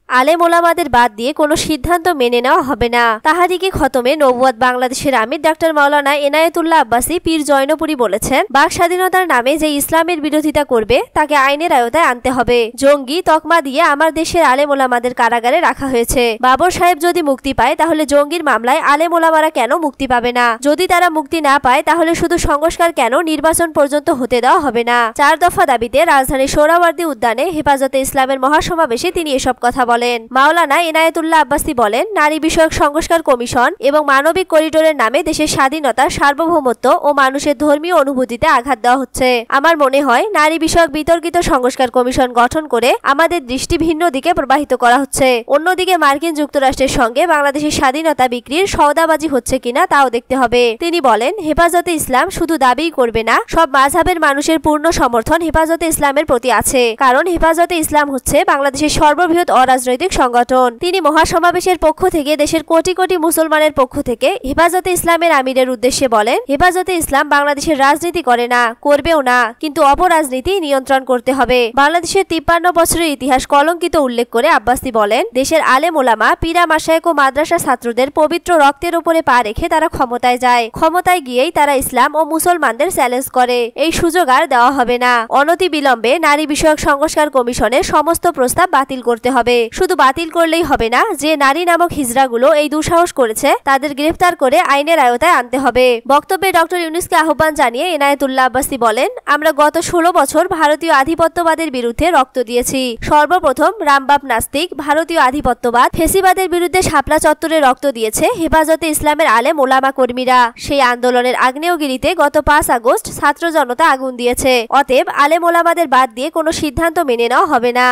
আলেম ওলামাদের বাদ দিয়ে কোনো সিদ্ধান্ত মেনে নেওয়া হবে না। তাহারিকে খতমে নবুয়াত বাংলাদেশের আমির ডাক্তার মাওলানা এনায়েতুল্লাহ আব্বাসী পীর জয়নপুরী বলেছেন, বাক স্বাধীনতার নামে যে ইসলামের বিরোধিতা করবে তাকে আইনের আওতায় আনতে হবে। জঙ্গি তকমা দিয়ে আমার দেশের আলেম ওলামাদের কারাগারে রাখা হয়েছে। বাবর সাহেব যদি মুক্তি পায় তাহলে জঙ্গির মামলায় আলেম ওলামারা কেন মুক্তি পাবে না? যদি তারা মুক্তি না পায় তাহলে শুধু সংস্কার কেন, নির্বাচন পর্যন্ত হতে দেওয়া হবে না? 4 দফা দাবিতে রাজধানীর সোহরাওয়ার্দী উদ্যানে হেফাজতে ইসলামের মহাসমাবেশে তিনি এসব কথা বলেন। মাওলানা এনায়েতুল্লাহ আব্বাসী বলেন, নারী বিষয়ক সংস্কার কমিশন এবং মানবিক করিডোরের নামে দেশের স্বাধীনতা, সার্বভৌমত্ব ও মানুষের ধর্মীয় অনুভূতিতে আঘাত দেওয়া হচ্ছে। আমার মনে হয় নারী বিষয়ক বিতর্কিত সংস্কার কমিশন গঠন করে আমাদের দৃষ্টি ভিন্ন দিকে প্রবাহিত করা হচ্ছে। অন্যদিকে মার্কিন যুক্তরাষ্ট্রের সঙ্গে বাংলাদেশের স্বাধীনতা বিক্রির সওদাবাজি হচ্ছে কিনা তাও দেখতে হবে। তিনি বলেন, হেফাজতে ইসলাম শুধু দাবিই করবে না, সব মাযহাবের মানুষের পূর্ণ সমর্থন হেফাজতে ইসলামের প্রতি আছে, কারণ হেফাজতে ইসলাম হচ্ছে বাংলাদেশের সর্ববৃহৎ অরাজনৈতিক সংগঠন। তিনি মহাসমাবেশের পক্ষ থেকে দেশের কোটি কোটি মুসলমানের পক্ষ থেকে হেফাজতে ইসলামের আমিরের উদ্দেশ্যে বলেন, হেফাজতে ইসলাম বাংলাদেশের রাজনীতি করে না, করবেও না, কিন্তু অপরাজনীতি নিয়ন্ত্রণ করতে হবে। বাংলাদেশের 53 বছরের ইতিহাস কলঙ্কিত উল্লেখ করে আব্বাসী বলেন, দেশের আলেম ওলামা, পীরা মাশায়েখ ও মাদ্রাসা ছাত্রদের পবিত্র রক্তের উপরে পা রেখে তারা ক্ষমতায় যায়। ক্ষমতায় গিয়েই তারা ইসলাম ও মুসলমানদের চ্যালেঞ্জ করে। এই সুযোগ আর দেওয়া হবে না। অনতি বিলম্বে নারী বিষয়ক সংস্কার কমিশনের সমস্ত প্রস্তাব বাতিল করতে হবে। শুধু বাতিল করলেই হবে না, যে নারী নামক হিজড়াগুলো এই দুঃসাহস করেছে তাদের গ্রেফতার করে আইনের আওতায় আনতে হবে। বক্তব্যে ডক্টর ইউনূসকে আহ্বান জানিয়ে এনায়েতুল্লাহ আব্বাসী বলেন, আমরা গত 16 বছর ভারতীয় আধিপত্যবাদের বিরুদ্ধে রক্ত দিয়েছি। সর্বপ্রথম রামবাপ নাস্তিক ভারতীয় আধিপত্যবাদ ফেসিবাদের বিরুদ্ধে শাপলা চত্বরে রক্ত দিয়েছে হেফাজতে ইসলামের আলেম ওলামা কর্মীরা। সেই আন্দোলনের আগ্নেয়গিরিতে গত 5 আগস্ট ছাত্র জনতা আগুন দিয়েছে। অতএব আলেম ওলামাদের বাদ দিয়ে কোনো সিদ্ধান্ত মেনে নেওয়া হবে না।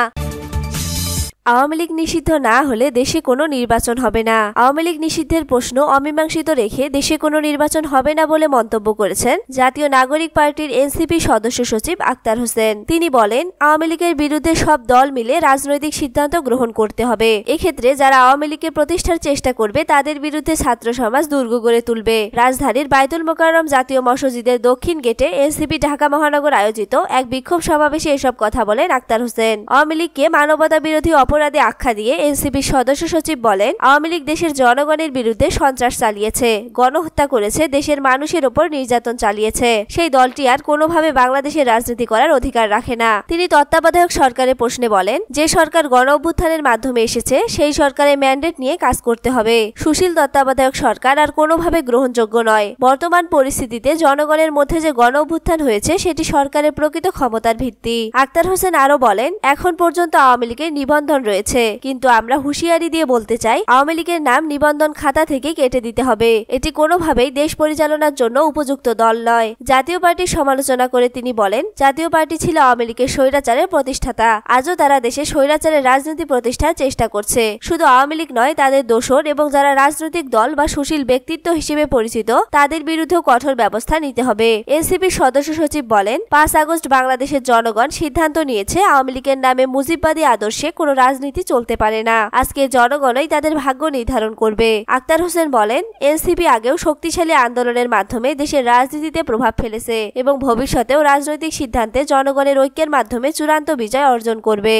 আওয়ামী লীগ নিষিদ্ধ না হলে দেশে কোনো নির্বাচন হবে না। আওয়ামী লীগ নিষিদ্ধের প্রশ্ন অমীমাংসিত রেখে দেশে কোনো নির্বাচন হবে না বলে মন্তব্য করেছেন জাতীয় নাগরিক পার্টির এনসিপি সদস্য সচিব আক্তার হোসেন। তিনি বলেন, আওয়ামী লীগের বিরুদ্ধে সব দল মিলে রাজনৈতিক সিদ্ধান্ত গ্রহণ করতে হবে। এক্ষেত্রে যারা আওয়ামী লীগকে প্রতিষ্ঠার চেষ্টা করবে তাদের বিরুদ্ধে ছাত্র সমাজ দুর্গ গড়ে তুলবে। রাজধানীর বায়তুল মোকাররম জাতীয় মসজিদের দক্ষিণ গেটে এনসিপি ঢাকা মহানগর আয়োজিত এক বিক্ষোভ সমাবেশে এসব কথা বলেন আক্তার হোসেন। আওয়ামী লীগকে মানবতা বিরোধী অপরাধে আখ্যা দিয়ে এনসিপি সদস্য সচিব বলেন, আওয়ামী লীগ দেশের জনগণের বিরুদ্ধে সন্ত্রাস চালিয়েছে, গণহত্যা করেছে, দেশের মানুষের উপর নির্যাতন চালিয়েছে। সেই দলটি আর কোনোভাবে বাংলাদেশের রাজনীতি করার অধিকার রাখে না। তিনি তত্ত্বাবধায়ক সরকারের প্রশ্নে বলেন, যে সরকার গণ অভ্যুত্থানের মাধ্যমে এসেছে সেই সরকারের ম্যান্ডেট নিয়ে কাজ করতে হবে। সুশীল তত্ত্বাবধায়ক সরকার আর কোনোভাবে গ্রহণযোগ্য নয়। বর্তমান পরিস্থিতিতে জনগণের মধ্যে যে গণ অভ্যুত্থান হয়েছে সেটি সরকারের প্রকৃত ক্ষমতার ভিত্তি। আক্তার হোসেন আরো বলেন, এখন পর্যন্ত আওয়ামী লীগের নিবন্ধন রয়েছে, কিন্তু আমরা হুঁশিয়ারি দিয়ে বলতে চাই, আওয়ামী লীগের নাম নিবন্ধন খাতা থেকে কেটে দিতে হবে। এটি কোনোভাবেই দেশ পরিচালনার জন্য উপযুক্ত দল নয়। জাতীয় পার্টির সমালোচনা করে তিনি বলেন, জাতীয় পার্টি ছিল আওয়ামী লীগের স্বৈরাচারের প্রতিষ্ঠাতা। আজও তারা দেশে স্বৈরাচারের রাজনীতি প্রতিষ্ঠার চেষ্টা করছে। শুধু আওয়ামী লীগ নয়, তাদের দোসর এবং যারা রাজনৈতিক দল বা সুশীল ব্যক্তিত্ব হিসেবে পরিচিত তাদের বিরুদ্ধেও কঠোর ব্যবস্থা নিতে হবে। এনসিপির সদস্য সচিব বলেন, 5 আগস্ট বাংলাদেশের জনগণ সিদ্ধান্ত নিয়েছে আওয়ামী লীগের নামে মুজিববাদী আদর্শে কোনো রাজনীতি চলতে পারে না। আজকে জনগণই তাদের ভাগ্য নির্ধারণ করবে। আক্তার হোসেন বলেন, এনসিপি আগেও শক্তিশালী আন্দোলনের মাধ্যমে দেশের রাজনীতিতে প্রভাব ফেলেছে এবং ভবিষ্যতেও রাজনৈতিক সিদ্ধান্তে জনগণের ঐক্যের মাধ্যমে চূড়ান্ত বিজয় অর্জন করবে।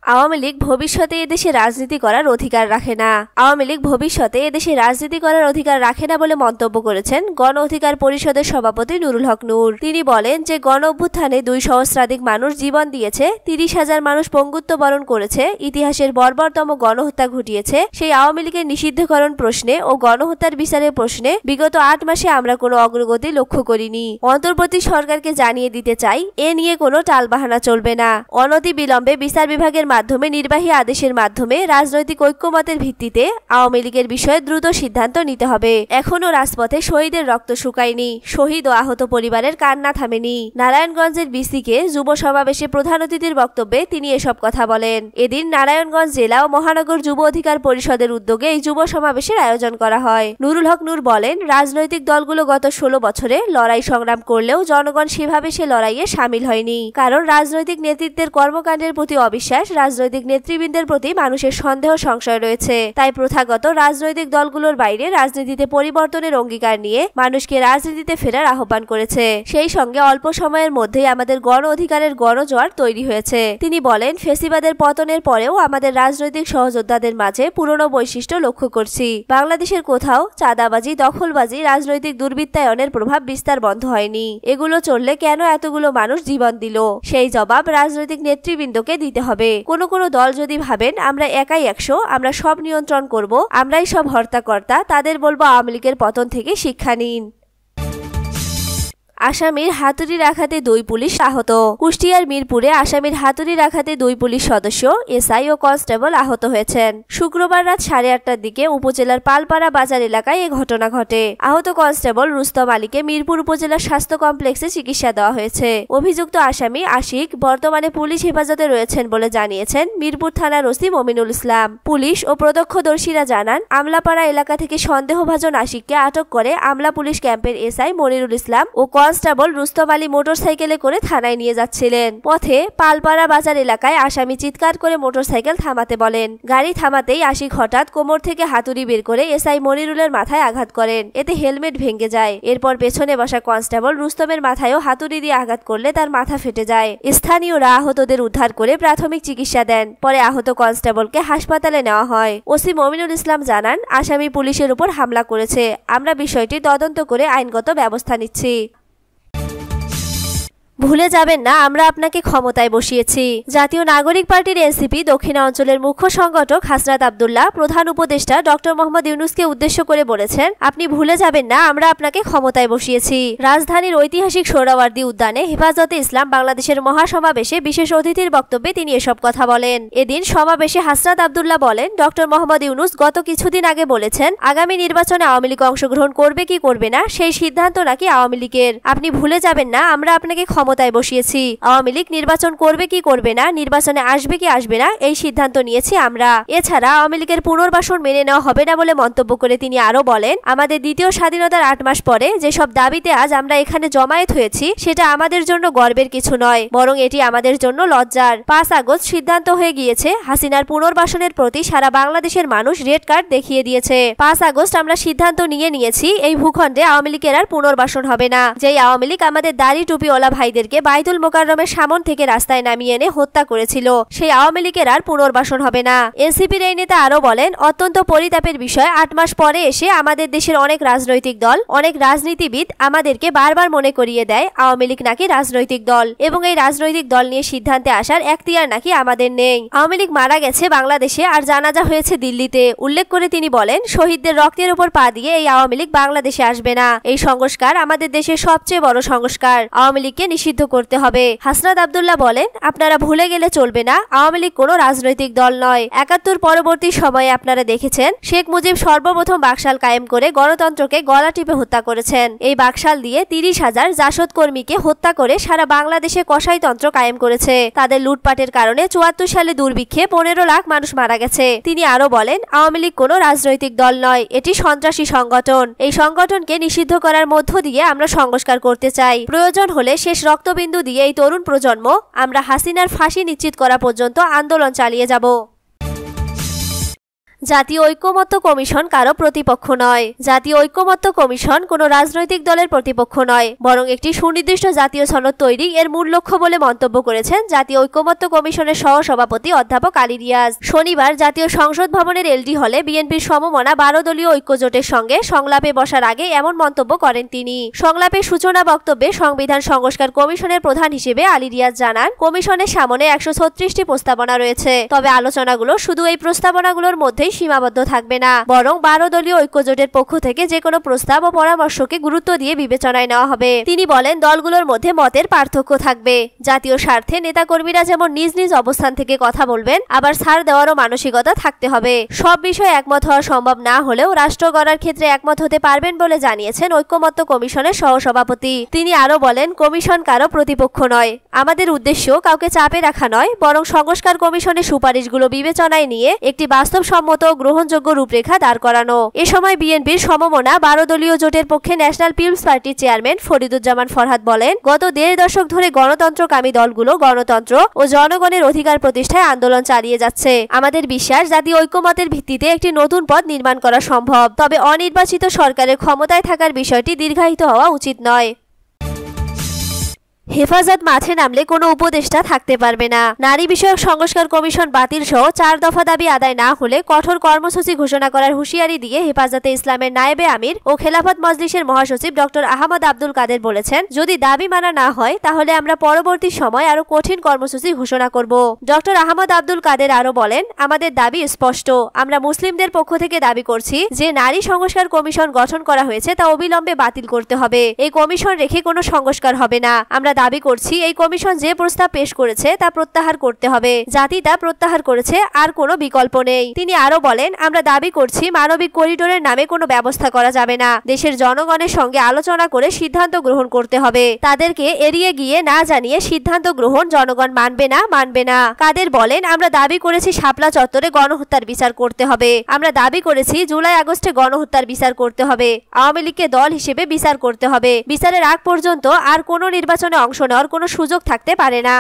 আওয়ামী লীগ ভবিষ্যতে এদেশে রাজনীতি করার অধিকার রাখে না। আওয়ামী লীগ ভবিষ্যতে এদেশে রাজনীতি করার অধিকার রাখে না বলে মন্তব্য করেছেন গণ অধিকার পরিষদের সভাপতি নুরুল হক নূর। তিনি বলেন, যে গণ অভ্যুত্থানে 2 সহস্রাধিক মানুষ জীবন দিয়েছে, 30,000 মানুষ পঙ্গুত্ব বরণ করেছে, ইতিহাসের বর্বরতম গণহত্যা ঘটিয়েছে, সেই আওয়ামী লীগের নিষিদ্ধকরণ প্রশ্নে ও গণহত্যার বিচারের প্রশ্নে বিগত 8 মাসে আমরা কোনো অগ্রগতি লক্ষ্য করিনি। অন্তর্বর্তী সরকারকে জানিয়ে দিতে চাই, এ নিয়ে কোনো টালবাহানা চলবে না। অনতি বিলম্বে বিচার বিভাগের মাধ্যমে নির্বাহী আদেশের মাধ্যমে রাজনৈতিক ঐক্যমতের ভিত্তিতে আওয়ামী লীগের বিষয়ে দ্রুত সিদ্ধান্ত নিতে হবে। এখনো রাজপথে শহীদের রক্ত শুকায়নি, শহীদ ও আহত পরিবারের কান্না থামেনি। নারায়ণগঞ্জের বিসিকে যুব সমাবেশে প্রধান অতিথির বক্তব্যে তিনি এসব কথা বলেন। এদিন নারায়ণগঞ্জ জেলা ও মহানগর যুব অধিকার পরিষদের উদ্যোগে এই যুব সমাবেশের আয়োজন করা হয়। নুরুল হক নূর বলেন, রাজনৈতিক দলগুলো গত 16 বছরে লড়াই সংগ্রাম করলেও জনগণ সেভাবে সে লড়াইয়ে সামিল হয়নি, কারণ রাজনৈতিক নেতৃত্বের কর্মকাণ্ডের প্রতি অবিশ্বাস রাজনৈতিক নেতৃবৃন্দের প্রতি মানুষের সন্দেহ সংশয় রয়েছে। তাই প্রথাগত রাজনৈতিক দলগুলোর বাইরে রাজনীতিতে পরিবর্তনের অঙ্গীকার নিয়ে মানুষকে রাজনীতিতে ফেরার আহ্বান করেছে। সেই সঙ্গে অল্প সময়ের মধ্যেই আমাদের গণ অধিকারের গণজোয়ার তৈরি হয়েছে। তিনি বলেন, ফেসিবাদের পতনের পরেও আমাদের রাজনৈতিক সহযোদ্ধাদের মাঝে পুরনো বৈশিষ্ট্য লক্ষ্য করছি। বাংলাদেশের কোথাও চাঁদাবাজি, দখলবাজি, রাজনৈতিক দুর্বৃত্তায়নের প্রভাব বিস্তার বন্ধ হয়নি। এগুলো চললে কেন এতগুলো মানুষ জীবন দিল? সেই জবাব রাজনৈতিক নেতৃবৃন্দকে দিতে হবে। কোন কোন দল যদি ভাবেন আমরা একাই 100, আমরা সব নিয়ন্ত্রণ করব, আমরাই সব হর্তাকর্তা, তাদের বলবো আওয়ামী লীগের পতন থেকে শিক্ষা নিন। আসামির হাতুড়ির আঘাতে 2 পুলিশ আহত। কুষ্টিয়ার মিরপুরে আসামির হাতুড়ির আঘাতে 2 পুলিশ সদস্য, এসআই ও কনস্টেবল আহত হয়েছেন। শুক্রবার রাত 8:30টার দিকে উপজেলার পালপাড়া বাজার এলাকায় এ ঘটনা ঘটে। আহত কনস্টেবল রুস্তম আলীকে মিরপুর উপজেলা স্বাস্থ্য কমপ্লেক্সে চিকিৎসা দেওয়া হয়েছে। অভিযুক্ত আসামি আশিক বর্তমানে পুলিশ হেফাজতে রয়েছেন বলে জানিয়েছেন মিরপুর থানার ওসি মমিনুল ইসলাম। পুলিশ ও প্রত্যক্ষদর্শীরা জানান, আমলাপাড়া এলাকা থেকে সন্দেহভাজন আশিককে আটক করে আমলা পুলিশ ক্যাম্পের এসআই মনিরুল ইসলাম ও কনস্টেবল রুস্তম আলী মোটরসাইকেলে করে থানায় নিয়ে যাচ্ছিলেন। পথে পালপাড়া বাজার এলাকায় আসামি চিৎকার করে মোটরসাইকেল থামাতে বলেন। গাড়ি থামাতেই আশিক হঠাৎ কোমর থেকে হাতুড়ি বের করে এসআই মনিরুলের মাথায় আঘাত করেন। এতে হেলমেট ভেঙে যায়। এরপর পেছনে বসা কনস্টেবল রুস্তমের মাথায়ও হাতুড়ি দিয়ে আঘাত করলে তার মাথা ফেটে যায়। স্থানীয়রা আহতদের উদ্ধার করে প্রাথমিক চিকিৎসা দেন। পরে আহত কনস্টেবলকে হাসপাতালে নেওয়া হয়। ওসি মমিনুল ইসলাম জানান, আসামি পুলিশের উপর হামলা করেছে। আমরা বিষয়টি তদন্ত করে আইনগত ব্যবস্থা নিচ্ছি। ভুলে যাবেন না, আমরা আপনাকে ক্ষমতায় বসিয়েছি। জাতীয় নাগরিক পার্টির এনসিপি দক্ষিণাঞ্চলের মুখ্য সংগঠক হাসনাত আব্দুল্লাহ প্রধান উপদেষ্টা ডক্টর মোহাম্মদ ইউনূসকে উদ্দেশ্য করে বলেছেন, আপনি ভুলে যাবেন না, আমরা আপনাকে ক্ষমতায় বসিয়েছি। রাজধানীর ঐতিহাসিক সোহরাওয়ার্দী উদ্যানে হেফাজতে ইসলাম বাংলাদেশের মহাসমাবেশে বিশেষ অতিথির বক্তব্যে তিনি এসব কথা বলেন। এদিন সমাবেশে হাসনাত আব্দুল্লাহ বলেন, ডক্টর মোহাম্মদ ইউনূস গত কিছুদিন আগে বলেছেন আগামী নির্বাচনে আওয়ামী লীগ অংশগ্রহণ করবে কি করবে না সেই সিদ্ধান্ত নাকি আওয়ামী লীগের। আপনি ভুলে যাবেন না, আমরা আপনাকে ক্ষমতায় বসিয়েছি। আওয়ামী লীগ নির্বাচন করবে কি করবে না, নির্বাচনে আসবে কি আসবে না, এই সিদ্ধান্ত নিয়েছি আমরা। এছাড়া আওয়ামী লীগের পুনর্বাসন মেনে নেওয়া হবে না বলে মন্তব্য করে তিনি আরো বলেন, আমাদের দ্বিতীয় স্বাধীনতার 8 মাস পরে যেসব দাবিতে আজ আমরা এখানে জমায়েত হয়েছি সেটা আমাদের জন্য গর্বের কিছু নয়, বরং এটি আমাদের জন্য লজ্জার। 5 আগস্ট সিদ্ধান্ত হয়ে গিয়েছে, হাসিনার পুনর্বাসনের প্রতি সারা বাংলাদেশের মানুষ রেড কার্ড দেখিয়ে দিয়েছে। 5 আগস্ট আমরা সিদ্ধান্ত নিয়েছি এই ভূখণ্ডে আওয়ামী লীগের আর পুনর্বাসন হবে না। যেই আওয়ামী লীগ আমাদের দাড়ি টুপিওয়ালা ভাইদেরকে বাইতুল মোকাররমের সামন থেকে রাস্তায় নামিয়ে এনে হত্যা করেছিল, সেই আওয়ামী লীগের আর পুনর্বাসন হবে না। এনসিপির এই নেতা আরো বলেন, অত্যন্ত পরিতাপের বিষয় 8 মাস পরে এসে আমাদের দেশের অনেক রাজনৈতিক দল, অনেক রাজনীতিবিদ আমাদেরকে বারবার মনে করিয়ে দেয় আওয়ামী লীগ নাকি রাজনৈতিক দল এবং এই রাজনৈতিক দল নিয়ে সিদ্ধান্তে আসার এখতিয়ার নাকি আমাদের নেই। আওয়ামী লীগ মারা গেছে বাংলাদেশে আর জানাজা হয়েছে দিল্লিতে। উল্লেখ করে তিনি বলেন, শহীদদের রক্তের উপর পা দিয়ে এই আওয়ামী লীগ বাংলাদেশে আসবে না। এই সংস্কার আমাদের দেশের সবচেয়ে বড় সংস্কার, আওয়ামী লীগকে নিষিদ্ধ করতে হবে। হাসনাত আব্দুল্লাহ বলেন, আপনারা ভুলে গেলে চলবে না, আওয়ামী লীগ কোনো রাজনৈতিক দল নয়। 71 পরবর্তী সময়ে আপনারা দেখেছেন শেখ মুজিব সর্বপ্রথম বাকশাল কায়েম করে গণতন্ত্রকে গলা টিপে হত্যা করেছেন। এই বাকশাল দিয়ে 30,000 জাসদ কর্মীকে হত্যা করে সারা বাংলাদেশে কসাইতন্ত্র কায়েম করেছে। তাদের লুটপাটের কারণে 74 সালে দুর্ভিক্ষে 15 লাখ মানুষ মারা গেছে। তিনি আরো বলেন, আওয়ামী লীগ কোনো রাজনৈতিক দল নয়, এটি সন্ত্রাসী সংগঠন। এই সংগঠনকে নিষিদ্ধ করার মধ্য দিয়ে আমরা সংস্কার করতে চাই। প্রয়োজন হলে শেষ রক্তবিন্দু দিয়ে এই তরুণ প্রজন্ম আমরা হাসিনার ফাঁসি নিশ্চিত করা পর্যন্ত আন্দোলন চালিয়ে যাব। জাতীয় ঐক্যমত্য কমিশন কারো প্রতিপক্ষ নয়। জাতীয় ঐক্যমত্য কমিশন কোনো রাজনৈতিক দলের প্রতিপক্ষ নয়, বরং একটি সুনির্দিষ্ট জাতীয় সনদ তৈরি এর মূল লক্ষ্য বলে মন্তব্য করেছেন জাতীয় ঐক্যমত্য কমিশনের সহসভাপতি অধ্যাপক আলী রিয়াজ। শনিবার জাতীয় সংসদ ভবনের এলডি হলে বিএনপির সমমনা 12 দলীয় ঐক্যজোটের সঙ্গে সংলাপে বসার আগে এমন মন্তব্য করেন তিনি। সংলাপের সূচনা বক্তব্যে সংবিধান সংস্কার কমিশনের প্রধান হিসেবে আলী রিয়াজ জানান, কমিশনের সামনে 136টি প্রস্তাবনা রয়েছে, তবে আলোচনাগুলো শুধু এই প্রস্তাবনাগুলোর মধ্যে সীমাবদ্ধ থাকবে না, বরং 12 দলীয় ঐক্যজোটের পক্ষ থেকে যে কোনো প্রস্তাব ও পরামর্শকে গুরুত্ব দিয়ে বিবেচনায় নেওয়া হবে। তিনি বলেন, দলগুলোর মধ্যে মতের পার্থক্য থাকবে। জাতীয় স্বার্থে নেতাকর্মীরা যেমন নিজ নিজ অবস্থান থেকে কথা বলবেন, আবার ছাড় দেওয়ারও মানসিকতা থাকতে হবে। সব বিষয়ে একমত হওয়া সম্ভব না হলেও রাষ্ট্র গড়ার ক্ষেত্রে একমত হতে পারবেন বলে জানিয়েছেন ঐক্যমত্য কমিশনের সহসভাপতি। তিনি আরো বলেন, কমিশন কারো প্রতিপক্ষ নয়। আমাদের উদ্দেশ্য কাউকে চাপে রাখা নয়, বরং সংস্কার কমিশনের সুপারিশগুলো বিবেচনায় নিয়ে একটি বাস্তবসম্মত সম্মত গ্রহণযোগ্য রূপরেখা দাঁড় করানো। এ সময় বিএনপির সমমনা 12 দলীয় জোটের পক্ষে ন্যাশনাল পিপলস পার্টির চেয়ারম্যান ফরিদুজ্জামান ফরহাদ বলেন, গত 1.5 দশক ধরে গণতন্ত্রকামী দলগুলো গণতন্ত্র ও জনগণের অধিকার প্রতিষ্ঠায় আন্দোলন চালিয়ে যাচ্ছে। আমাদের বিশ্বাস, জাতীয় ঐক্যমতের ভিত্তিতে একটি নতুন পথ নির্মাণ করা সম্ভব। তবে অনির্বাচিত সরকারের ক্ষমতায় থাকার বিষয়টি দীর্ঘায়িত হওয়া উচিত নয়। হেফাজত মাঠে নামলে কোনো উপদেষ্টা থাকতে পারবে না। নারী বিষয়ক সংস্কার কমিশন বাতিল সহ 4 দফা দাবি আদায় না হলে কঠোর কর্মসূচি ঘোষণা করার হুঁশিয়ারি দিয়ে হেফাজতে ইসলামের নায়েবে আমির ও খেলাফত মজলিসের মহাসচিব ডক্টর আহমদ আব্দুল কাদের বলেছেন, যদি দাবি মানা না হয় তাহলে আমরা পরবর্তী সময় আরো কঠিন কর্মসূচি ঘোষণা করব। ডক্টর আহমদ আব্দুল কাদের আরো বলেন, আমাদের দাবি স্পষ্ট। আমরা মুসলিমদের পক্ষ থেকে দাবি করছি যে নারী সংস্কার কমিশন গঠন করা হয়েছে তা অবিলম্বে বাতিল করতে হবে। এই কমিশন রেখে কোনো সংস্কার হবে না। আমরা দাবি করছি এই কমিশন যে প্রস্তাব পেশ করেছে তা প্রত্যাহার করতে হবে। জাতি তা প্রত্যাহার করেছে, আর কোনো বিকল্প নেই। তিনি আরো বলেন, আমরা দাবি করছি মানবিক করিডোরের নামে কোনো ব্যবস্থা করা যাবে না। দেশের জনগণের সঙ্গে আলোচনা করে সিদ্ধান্ত গ্রহণ করতে হবে। তাদেরকে এড়িয়ে গিয়ে না জানিয়ে সিদ্ধান্ত গ্রহণ জনগণ মানবে না। কাদের বলেন, আমরা দাবি করেছি শাপলা চত্বরে গণহত্যার বিচার করতে হবে। আমরা দাবি করেছি জুলাই আগস্টে গণহত্যার বিচার করতে হবে। আওয়ামী লীগকে দল হিসেবে বিচার করতে হবে। বিচারের আগ পর্যন্ত আর কোনো নির্বাচনে অংশ নেওয়ার কোনো সুযোগ থাকতে পারে না।